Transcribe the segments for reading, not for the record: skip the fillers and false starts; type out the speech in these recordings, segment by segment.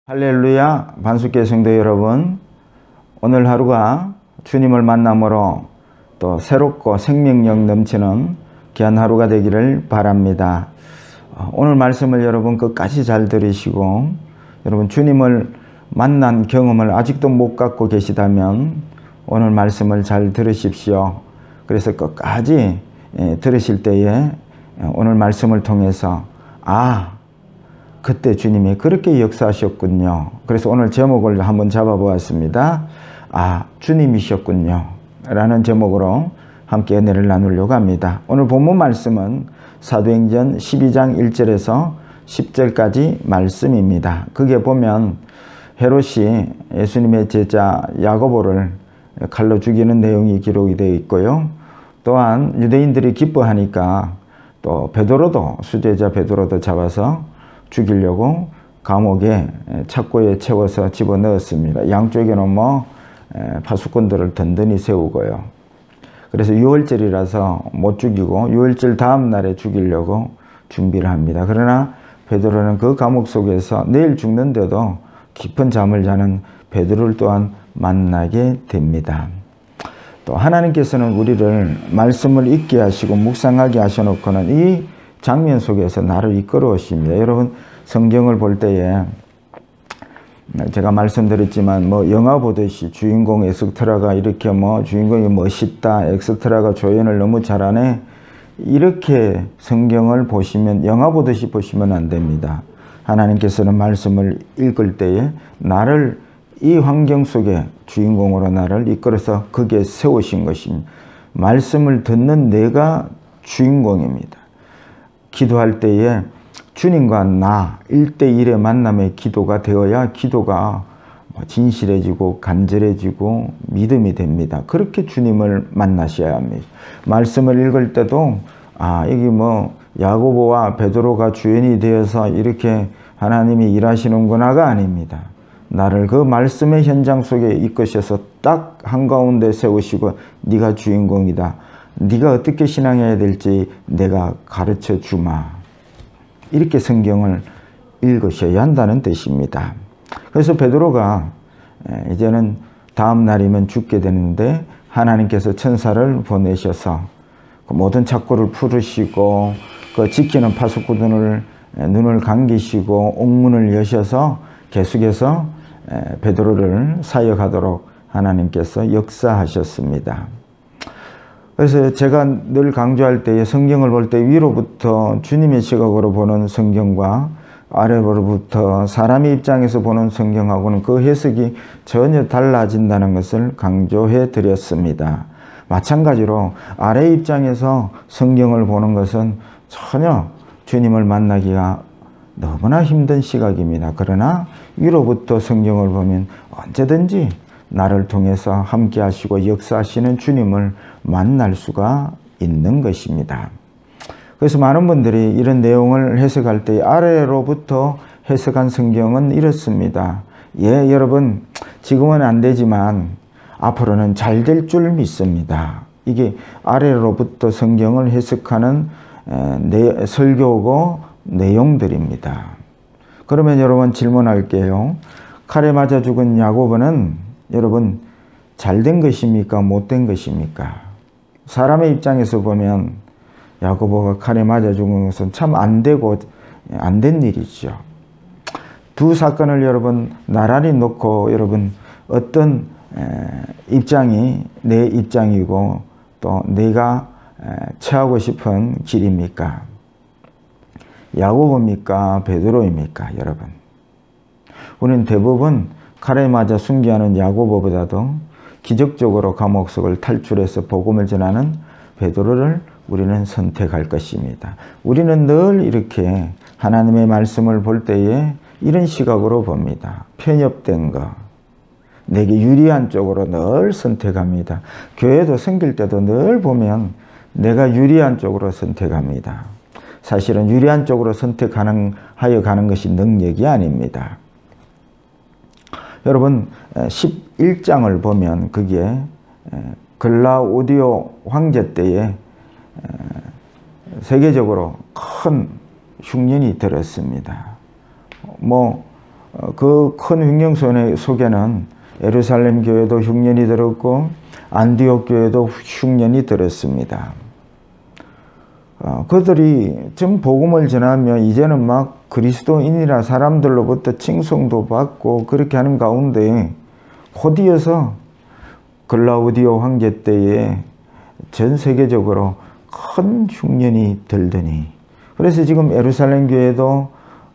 할렐루야, 반숙계 성도 여러분, 오늘 하루가 주님을 만남으로 또 새롭고 생명력 넘치는 귀한 하루가 되기를 바랍니다. 오늘 말씀을 여러분 끝까지 잘 들으시고, 여러분 주님을 만난 경험을 아직도 못 갖고 계시다면 오늘 말씀을 잘 들으십시오. 그래서 끝까지 들으실 때에 오늘 말씀을 통해서 그때 주님이 그렇게 역사하셨군요. 그래서 오늘 제목을 한번 잡아보았습니다. 주님이셨군요 라는 제목으로 함께 은혜를 나누려고 합니다. 오늘 본문 말씀은 사도행전 12장 1절에서 10절까지 말씀입니다. 그게 보면 헤롯이 예수님의 제자 야고보를 칼로 죽이는 내용이 기록이 되어 있고요. 또한 유대인들이 기뻐하니까 또 베드로도, 수제자 베드로도 잡아서 죽이려고 감옥에 착고에 채워서 집어넣었습니다. 양쪽에는 파수꾼들을 든든히 세우고요. 그래서 6월절이라서 못 죽이고 6월절 다음 날에 죽이려고 준비를 합니다. 그러나 베드로는 그 감옥 속에서 내일 죽는데도 깊은 잠을 자는 베드로를 또한 만나게 됩니다. 또 하나님께서는 우리를 말씀을 읽게 하시고 묵상하게 하셔놓고는 이 장면 속에서 나를 이끌어 오십니다. 여러분 성경을 볼 때에 제가 말씀드렸지만 영화 보듯이 주인공 엑스트라가 이렇게 주인공이 멋있다, 엑스트라가 조연을 너무 잘하네, 이렇게 성경을 보시면 영화 보듯이 보시면 안 됩니다. 하나님께서는 말씀을 읽을 때에 나를 이 환경 속에 주인공으로 나를 이끌어서 거기에 세우신 것입니다. 말씀을 듣는 내가 주인공입니다. 기도할 때에 주님과 나 1대1의 만남의 기도가 되어야 기도가 진실해지고 간절해지고 믿음이 됩니다. 그렇게 주님을 만나셔야 합니다. 말씀을 읽을 때도 여기 야고보와 베드로가 주연이 되어서 이렇게 하나님이 일하시는구나가 아닙니다. 나를 그 말씀의 현장 속에 이끄셔서 딱 한가운데 세우시고 네가 주인공이다, 네가 어떻게 신앙해야 될지 내가 가르쳐 주마, 이렇게 성경을 읽으셔야 한다는 뜻입니다. 그래서 베드로가 이제는 다음 날이면 죽게 되는데 하나님께서 천사를 보내셔서 그 모든 착고를 풀으시고 그 지키는 파수꾼을 눈을 감기시고 옥문을 여셔서 계속해서 베드로를 사역하도록 하나님께서 역사하셨습니다. 그래서 제가 늘 강조할 때에 성경을 볼 때 위로부터 주님의 시각으로 보는 성경과 아래로부터 사람의 입장에서 보는 성경하고는 그 해석이 전혀 달라진다는 것을 강조해 드렸습니다. 마찬가지로 아래 입장에서 성경을 보는 것은 전혀 주님을 만나기가 너무나 힘든 시각입니다. 그러나 위로부터 성경을 보면 언제든지 나를 통해서 함께 하시고 역사하시는 주님을 만날 수가 있는 것입니다. 그래서 많은 분들이 이런 내용을 해석할 때 아래로부터 해석한 성경은 이렇습니다. 여러분 지금은 안 되지만 앞으로는 잘 될 줄 믿습니다. 이게 아래로부터 성경을 해석하는 설교고 내용들입니다. 그러면 여러분 질문할게요. 칼에 맞아 죽은 야고보는 여러분 잘된 것입니까? 못된 것입니까? 사람의 입장에서 보면 야고보가 칼에 맞아 죽은 것은 참 안 되고 안 된 일이죠. 두 사건을 여러분 나란히 놓고 여러분 어떤 입장이 내 입장이고 또 내가 취하고 싶은 길입니까? 야고보입니까? 베드로입니까? 여러분 우리는 대부분 칼에 맞아 순교하는 야고보보다도 기적적으로 감옥 속을 탈출해서 복음을 전하는 베드로를 우리는 선택할 것입니다. 우리는 늘 이렇게 하나님의 말씀을 볼 때에 이런 시각으로 봅니다. 편협된 거, 내게 유리한 쪽으로 늘 선택합니다. 교회도 섬길 때도 늘 보면 내가 유리한 쪽으로 선택합니다. 사실은 유리한 쪽으로 선택하여 가는 것이 능력이 아닙니다. 여러분 11장을 보면 그게 글라우디오 황제 때에 세계적으로 큰 흉년이 들었습니다. 그 큰 흉년 속에는 예루살렘 교회도 흉년이 들었고 안디옥 교회도 흉년이 들었습니다. 그들이 좀 복음을 전하며 이제는 막 그리스도인이라 사람들로부터 칭송도 받고 그렇게 하는 가운데 곧이어서 글라우디오 황제 때에 전 세계적으로 큰 흉년이 들더니, 그래서 지금 예루살렘 교회도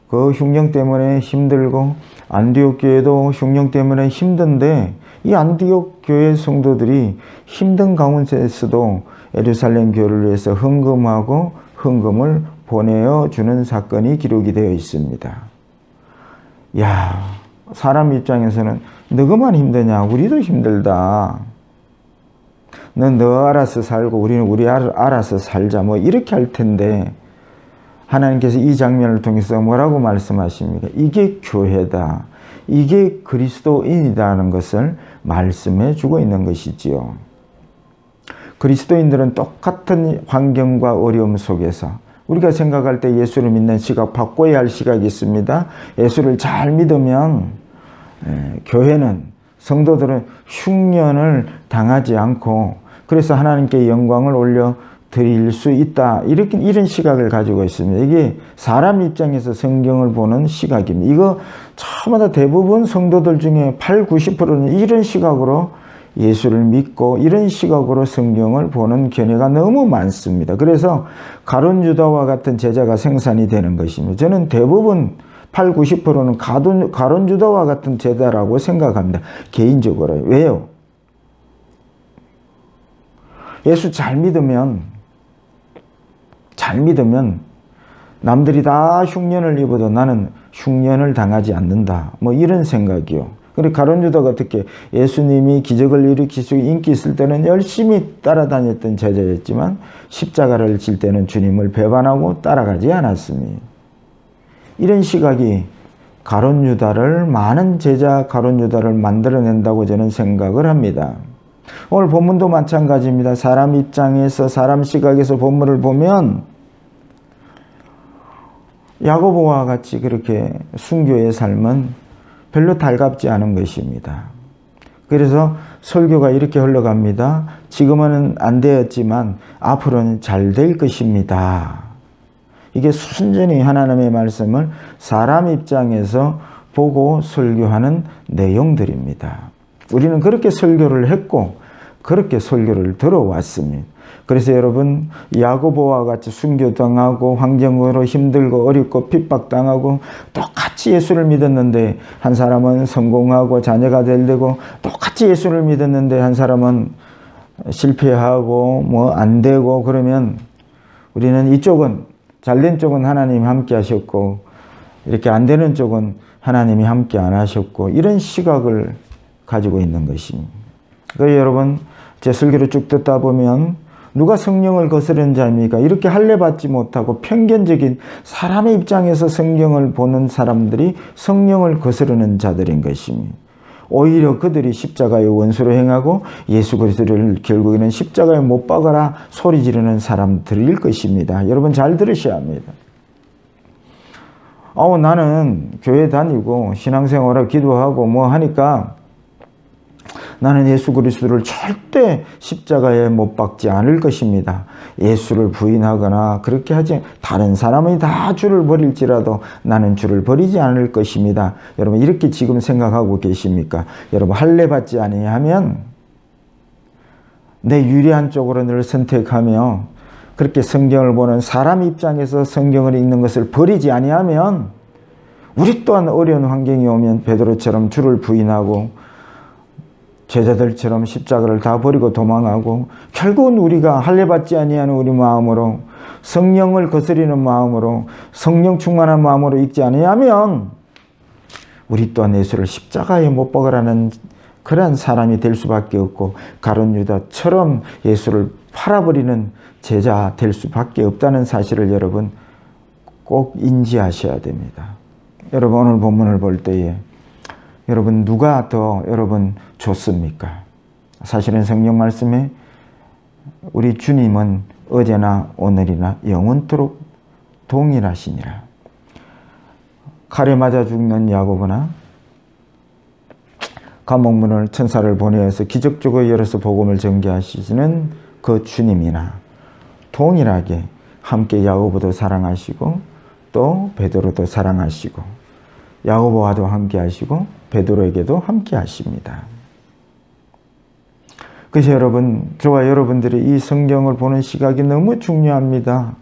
그 흉년 때문에 힘들고 안디옥 교회도 흉년 때문에 힘든데, 이 안디옥 교회 성도들이 힘든 가운데에서도 예루살렘 교회를 위해서 헌금하고 헌금을 보내주는 사건이 기록이 되어 있습니다. 야, 사람 입장에서는 너그만 힘드냐, 우리도 힘들다. 넌 너 알아서 살고 우리는 우리 알아서 살자, 뭐 이렇게 할 텐데, 하나님께서 이 장면을 통해서 뭐라고 말씀하십니까? 이게 교회다, 이게 그리스도인이라는 것을 말씀해 주고 있는 것이지요. 그리스도인들은 똑같은 환경과 어려움 속에서, 우리가 생각할 때 예수를 믿는 시각, 바꿔야 할 시각이 있습니다. 예수를 잘 믿으면 교회는, 성도들은 흉년을 당하지 않고, 그래서 하나님께 영광을 올려 드릴 수 있다, 이런 시각을 가지고 있습니다. 이게 사람 입장에서 성경을 보는 시각입니다. 이거 처음마다 대부분 성도들 중에 80~90%는 이런 시각으로 예수를 믿고 이런 시각으로 성경을 보는 견해가 너무 많습니다. 그래서 가룟 유다와 같은 제자가 생산이 되는 것입니다. 저는 대부분 80~90%는 가룟 유다와 같은 제자라고 생각합니다. 개인적으로. 왜요? 예수 잘 믿으면 남들이 다 흉년을 입어도 나는 흉년을 당하지 않는다, 뭐 이런 생각이요. 그리고 가룟 유다가 어떻게, 예수님이 기적을 일으키시고 인기 있을 때는 열심히 따라다녔던 제자였지만 십자가를 질 때는 주님을 배반하고 따라가지 않았습니다. 이런 시각이 가룟 유다를, 많은 제자 가룟 유다를 만들어낸다고 저는 생각을 합니다. 오늘 본문도 마찬가지입니다. 사람 입장에서, 사람 시각에서 본문을 보면 야고보와 같이 그렇게 순교의 삶은 별로 달갑지 않은 것입니다. 그래서 설교가 이렇게 흘러갑니다. 지금은 안 되었지만 앞으로는 잘 될 것입니다. 이게 순전히 하나님의 말씀을 사람 입장에서 보고 설교하는 내용들입니다. 우리는 그렇게 설교를 했고 그렇게 설교를 들어왔습니다. 그래서 여러분, 야고보와 같이 순교당하고 환경으로 힘들고 어렵고 핍박당하고 똑같이 예수를 믿었는데 한 사람은 성공하고 자녀가 잘 되고, 똑같이 예수를 믿었는데 한 사람은 실패하고 뭐 안 되고, 그러면 우리는 이쪽은, 잘된 쪽은 하나님이 함께 하셨고 이렇게 안 되는 쪽은 하나님이 함께 안 하셨고, 이런 시각을 가지고 있는 것입니다. 그래서 여러분, 제 설교를 쭉 듣다 보면 누가 성령을 거스르는 자입니까? 이렇게 할례 받지 못하고 편견적인 사람의 입장에서 성경을 보는 사람들이 성령을 거스르는 자들인 것입니다. 오히려 그들이 십자가의 원수로 행하고 예수 그리스도를 결국에는 십자가에 못 박아라 소리 지르는 사람들일 것입니다. 여러분 잘 들으셔야 합니다. 나는 교회 다니고 신앙생활을 기도하고 뭐 하니까 나는 예수 그리스도를 절대 십자가에 못 박지 않을 것입니다. 예수를 부인하거나 그렇게 하지, 다른 사람이 다 주를 버릴지라도 나는 주를 버리지 않을 것입니다. 여러분 이렇게 지금 생각하고 계십니까? 여러분 할례 받지 아니하면 내 유리한 쪽으로 늘 선택하며 그렇게 성경을 보는 사람 입장에서 성경을 읽는 것을 버리지 아니하면, 우리 또한 어려운 환경이 오면 베드로처럼 주를 부인하고 제자들처럼 십자가를 다 버리고 도망하고, 결국은 우리가 할례 받지 아니하는 우리 마음으로, 성령을 거스리는 마음으로, 성령 충만한 마음으로 읽지 아니하면 우리 또한 예수를 십자가에 못 박으라는 그러한 사람이 될 수밖에 없고, 가룟 유다처럼 예수를 팔아버리는 제자 될 수밖에 없다는 사실을 여러분 꼭 인지하셔야 됩니다. 여러분 오늘 본문을 볼 때에 여러분 누가 더 여러분 좋습니까? 사실은 성경 말씀에 우리 주님은 어제나 오늘이나 영원토록 동일하시니라. 칼에 맞아 죽는 야고보나 감옥문을 천사를 보내어서 기적적으로 열어서 복음을 전개하시는 그 주님이나 동일하게 함께 야고보도 사랑하시고 또 베드로도 사랑하시고 야고보와도 함께 하시고 베드로에게도 함께 하십니다. 그래서 여러분, 저와 여러분들이 이 성경을 보는 시각이 너무 중요합니다.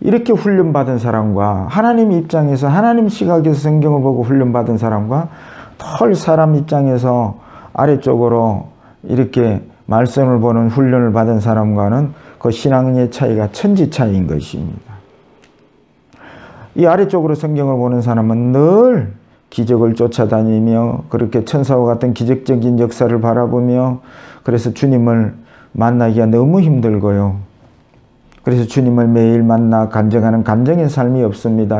이렇게 훈련받은 사람과 하나님 입장에서 하나님 시각에서 성경을 보고 훈련받은 사람과 털 사람 입장에서 아래쪽으로 이렇게 말씀을 보는 훈련을 받은 사람과는 그 신앙의 차이가 천지 차이인 것입니다. 이 아래쪽으로 성경을 보는 사람은 늘 기적을 쫓아다니며 그렇게 천사와 같은 기적적인 역사를 바라보며 그래서 주님을 만나기가 너무 힘들고요. 그래서 주님을 매일 만나 간증하는 간증의 삶이 없습니다.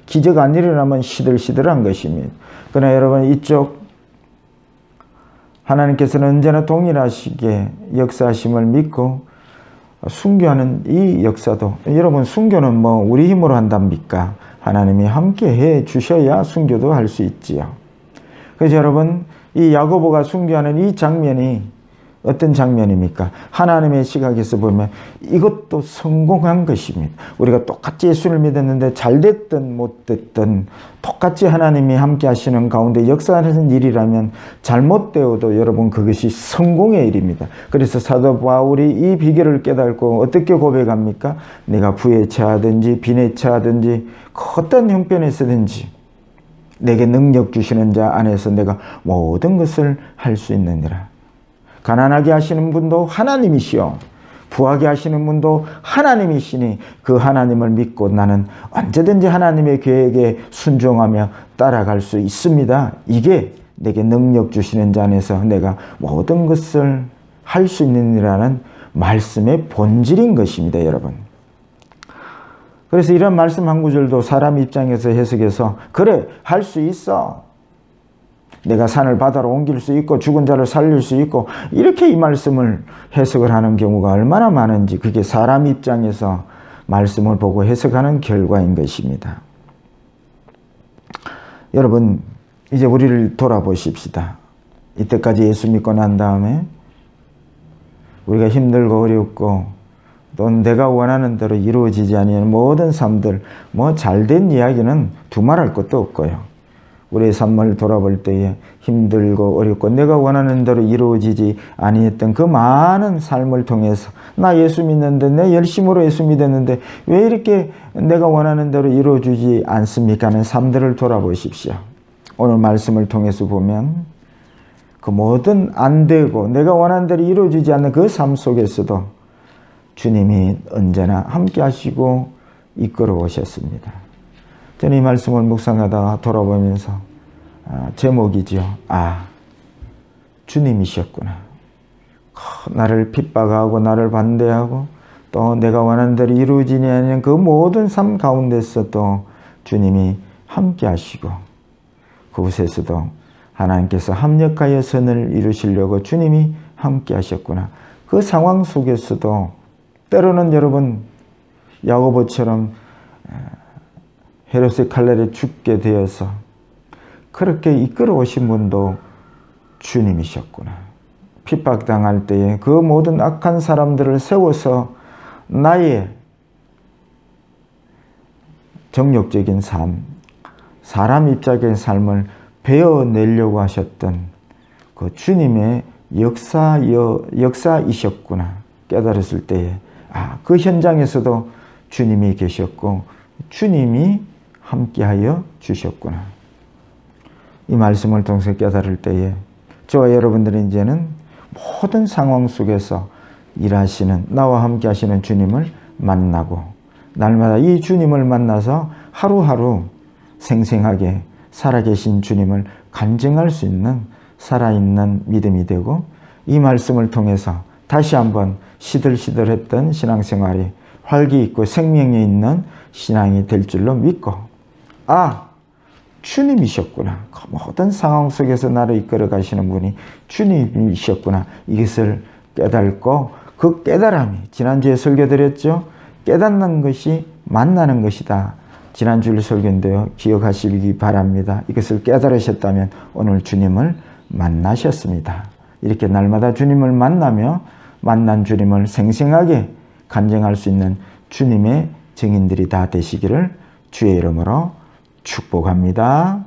기적 안 일어나면 시들시들한 것입니다. 그러나 여러분, 이쪽 하나님께서는 언제나 동일하시게 역사하심을 믿고 순교하는 이 역사도, 여러분 순교는 뭐 우리 힘으로 한답니까? 하나님이 함께 해 주셔야 순교도 할 수 있지요. 그래서 여러분, 이 야고보가 순교하는 이 장면이 어떤 장면입니까? 하나님의 시각에서 보면 이것도 성공한 것입니다. 우리가 똑같이 예수를 믿었는데 잘됐든 못됐든 똑같이 하나님이 함께 하시는 가운데 역사하는 일이라면 잘못되어도 여러분 그것이 성공의 일입니다. 그래서 사도 바울이 이 비결을 깨닫고 어떻게 고백합니까? 내가 부에 처하든지 빈에 처하든지 어떤 형편에서든지 내게 능력 주시는 자 안에서 내가 모든 것을 할 수 있느니라. 가난하게 하시는 분도 하나님이시요 부하게 하시는 분도 하나님이시니 그 하나님을 믿고 나는 언제든지 하나님의 계획에 순종하며 따라갈 수 있습니다. 이게 내게 능력 주시는 자 안에서 내가 모든 것을 할 수 있느니라는 말씀의 본질인 것입니다, 여러분. 그래서 이런 말씀 한 구절도 사람 입장에서 해석해서 그래, 할 수 있어. 내가 산을 바다로 옮길 수 있고 죽은 자를 살릴 수 있고 이렇게 이 말씀을 해석을 하는 경우가 얼마나 많은지 그게 사람 입장에서 말씀을 보고 해석하는 결과인 것입니다. 여러분, 이제 우리를 돌아보십시다. 이때까지 예수 믿고 난 다음에 우리가 힘들고 어렵고 또 내가 원하는 대로 이루어지지 않는 모든 삶들, 뭐 잘된 이야기는 두말할 것도 없고요. 우리의 삶을 돌아볼 때에 힘들고 어렵고 내가 원하는 대로 이루어지지 아니했던 그 많은 삶을 통해서 나 예수 믿는데 내 열심으로 예수 믿었는데 왜 이렇게 내가 원하는 대로 이루어지지 않습니까? 하는 삶들을 돌아보십시오. 오늘 말씀을 통해서 보면 그 모든 안 되고 내가 원하는 대로 이루어지지 않는 그 삶 속에서도 주님이 언제나 함께 하시고 이끌어 오셨습니다. 저는 이 말씀을 묵상하다가 돌아보면서 제목이지요. 주님이셨구나. 나를 핍박하고 나를 반대하고 또 내가 원하는 대로 이루어지지 않는 그 모든 삶 가운데서도 주님이 함께 하시고 그곳에서도 하나님께서 합력하여 선을 이루시려고 주님이 함께 하셨구나. 그 상황 속에서도 때로는 여러분 야고보처럼 헤롯의 칼날에 죽게 되어서 그렇게 이끌어 오신 분도 주님이셨구나. 핍박당할 때에 그 모든 악한 사람들을 세워서 나의 정욕적인 삶, 사람 입장의 삶을 베어내려고 하셨던 그 주님의 역사이셨구나 깨달았을 때에 그 현장에서도 주님이 계셨고 주님이 함께하여 주셨구나. 이 말씀을 통해서 깨달을 때에 저와 여러분들은 이제는 모든 상황 속에서 일하시는 나와 함께 하시는 주님을 만나고 날마다 이 주님을 만나서 하루하루 생생하게 살아계신 주님을 간증할 수 있는 살아있는 믿음이 되고 이 말씀을 통해서 다시 한번 시들시들했던 신앙생활이 활기 있고 생명이 있는 신앙이 될 줄로 믿고 주님이셨구나. 모든 상황 속에서 나를 이끌어 가시는 분이 주님이셨구나. 이것을 깨닫고 그 깨달음이 지난주에 설교드렸죠. 깨닫는 것이 만나는 것이다. 지난주일 설교인데요. 기억하시기 바랍니다. 이것을 깨달으셨다면 오늘 주님을 만나셨습니다. 이렇게 날마다 주님을 만나며 만난 주님을 생생하게 간증할 수 있는 주님의 증인들이 다 되시기를 주의 이름으로 축복합니다.